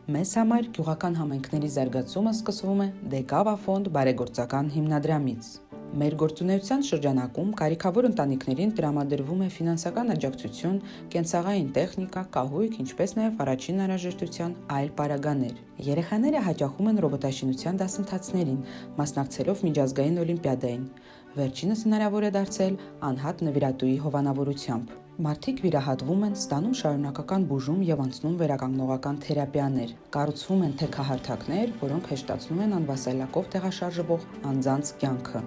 Մեզ համար գյուղական համայնքների զարգացումը սկսվում է Դեկավա ֆոնդ բարեգործական հիմնադրամից։ Մեր գործունեության շրջանակում կարիքավոր ընտանիքներին տրամադրվում է ֆինանսական աջակցություն, կենցաղային տեխնիկա, կահույք, ինչպես նաև առաջին անհրաժեշտության այլ պարագաներ։ Երեխաները հաճախում են ռոբոտաշինության դասընթացներին, մասնակցելով միջազգային օլիմպիադային։ Վերջինս հնարավոր է դարձել անհատ նվիրատուի հովանավորությամբ։ Մարդիկ վիրահատվում են, ստանում շարունակական բուժում և անցնում վերականգնողական թերապիաներ։ Կառուցվում են թեքահարթակներ, որոնք հեշտացնում են անվասայլակով տեղաշարժվող անձանց կյանքը։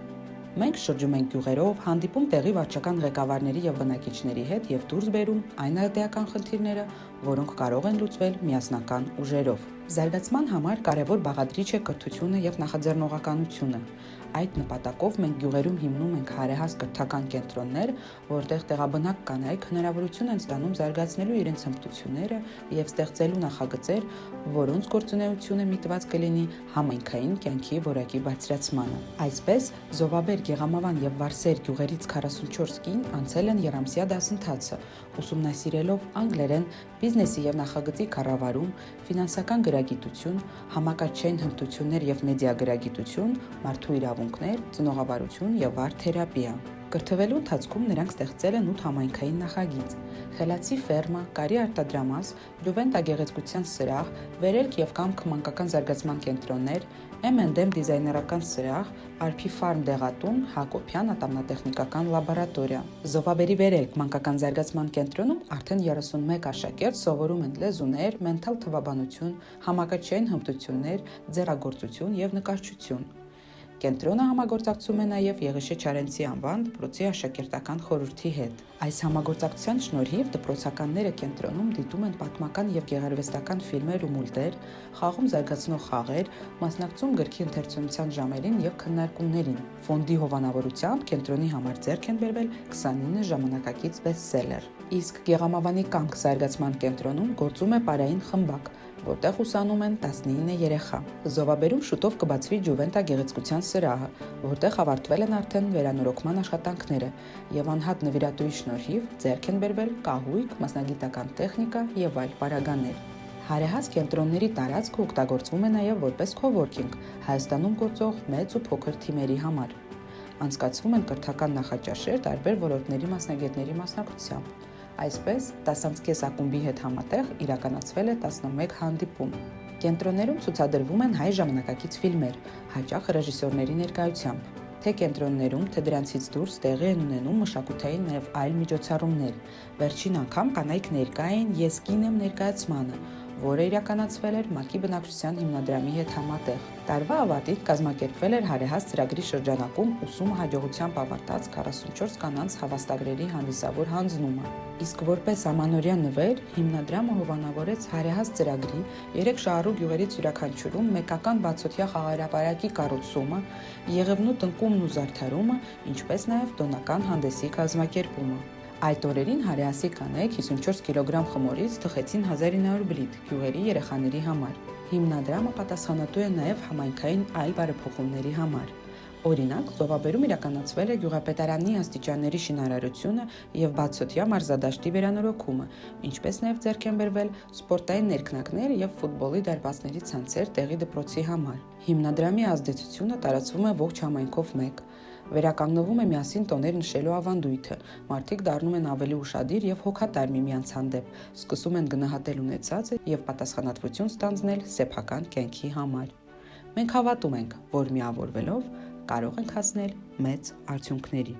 Մենք շրջում ենք գյուղերով, հանդիպում տեղի վարչական ղեկավարների և բնակիչների հետ և դուրս բերում այն արդիական խնդիրները, որոնք կարող են լուծվել միասնական ուժերով։ Զարգացման համար կարևոր բաղադրիչ է կրթությունը և նախաձեռնողականությունը։ Այդ նպատակով մենք գյուղերում հիմնում ենք հարեհաս կրթական կենտրոններ, որտեղ տեղաբնակ կանայք հնարավորություն են ստանում զարգացնելու իրենց հմտությունները և ստեղծելու նախագծեր, որոնց գործունեությունը միտված կլինի համայնքային կյանքի որակի բարձրացմանը։ Այսպես, Զովաբեր, Գեղամավան և Վարսեր գյուղերից 44 կին անցել են եռամսյա դասընթացը, ուսումնասիրելով անգլերեն, բիզնեսի և նախագծի կառավարում, ֆինանսական գրագիտություն, համակարգչային հմտություններ և մեդիա գրագիտություն, մարդու իրավունքներ, ծնողավարություն և վարդթերապիա։ Կրթվելու ընթացքում նրանք ստեղծել են 8 համայնքային նախագիծ՝ Խելացի ֆերմա, Կարի արտադրամաս, Լյուվենտա գեղեցկության սրահ, Վերելք և կամք մանկական զարգացման կենտրոններ, M&M դիզայներական սրահ, Արփի ֆարմ դեղատուն, Հակոբյան ատամնատեխնիկական լաբորատորիա։ Զովաբերի Վերելք մանկական զարգացման կենտրոնում արդեն 31 աշակերտ սովորում են լեզուներ, մենթալ թվաբանություն, համակարգչային հմտություններ, ձեռագործություն և նկարչություն։ Կենտրոնը համագործակցում է նաև Եղիշե Չարենցի անվան դպրոցի աշակերտական խորհրդի հետ։ Այս համագործակցության շնորհիվ դպրոցականները կենտրոնում դիտում են պատմական և գեղարվեստական ֆիլմեր ու մուլտեր, խաղում զարգացնող խաղեր, մասնակցում գրքի ընթերցանության ժամերին և քննարկումներին։ Ֆոնդի հովանավորությամբ կենտրոնի համար ձեռք են բերվել 29 ժամանակակից բեսթսելեր։ Իսկ Գեղամավանի կամք զարգացման կենտրոնում գործում է պարային խմբակ, որտեղ ուսանում են 19 երեխա։ Զովաբերում շուտով կբացվի Ջուվենտա գեղեցկության սրահը, որտեղ ավարտվել են արդեն վերանորոգման աշխատանքները և անհատ նվիրատուի շնորհիվ ձեռք են բերվել կահույք, մասնագիտական տեխնիկա և այլ պարագաներ։ Հարեհաս կենտրոնների տարածքը օգտագործվում է նաև որպես քովորքինգ Հայաստանում գործող մեծ ու փոքր թիմերի համար։ Անցկացվում են կրթական նախաճաշեր տարբեր ոլորտների մասնագետների մասնակցությամբ։ Այսպես, 10 ակումբի հետ համատեղ իրականացվել է 11 հանդիպում։ Կենտրոններում ցուցադրվում են հայ ժամանակակից ֆիլմեր, հաճախ ռեժիսորների ներկայությամբ։ Թե կենտրոններում, թե դրանցից դուրս տեղի են ունենում մշակութային և այլ միջոցառումներ։ Վերջին անգամ կանայք ներկա էին «Ես կին եմ» ներկայացմանը, որը իրականացվել էր ՄԱԿ-ի բնակչության հիմնադրամի հետ համատեղ։ Տարվա ավարտին կազմակերպվել էր հարեհաս ծրագրի շրջանակում ուսումը հաջողությամբ ավարտած 44 կանանց հավաստագրերի հանդիսավոր հանձնումը։ Իսկ որպես ամանորյա նվեր, հիմնադրամը հովանավորեց հարեհաս ծրագրի 3 շահառու գյուղերից յուրաքանչյուրում մեկական բացօթյա խաղահրապարակի կառուցումը, Եղևնու տնկումն ու զարդարումը, ինչպես նաև տոնական հանդեսի կազմակերպումը։ Այդ օրերին հարեհասի կանայք 54 կիլոգրամ խմորից թխեցին 1900 բլիթ գյուղերի երեխաների համար։ Հիմնադրամը պատասխանատու է նաև համայնքային այլ բարեփոխումների համար։ Օրինակ, Զովաբերում իրականացվել է գյուղապետարանի աստիճանների շինարարությունը և բացօթյա մարզադաշտի վերանորոգումը, ինչպես նաև ձեռք են բերվել սպորտային ներքնակներ և ֆուտբոլի դարպասների ցանցեր տեղի դպրոցի համար։ Հիմնադրամի ազդեցությունը տարածվում է ողջ համայնքով մեկ։ Վերականգնվում է միասին տոներ նշելու ավանդույթը, մարդիկ դառնում են ավելի ուշադիր և հոգատար միմյանց հանդեպ, սկսում են գնահատել ունեցածը և պատասխանատվություն ստանձնել սեփական կյանքի համար։ Մենք հավատում ենք, որ միավորվելով կարող ենք հասնել մեծ արդյունքների։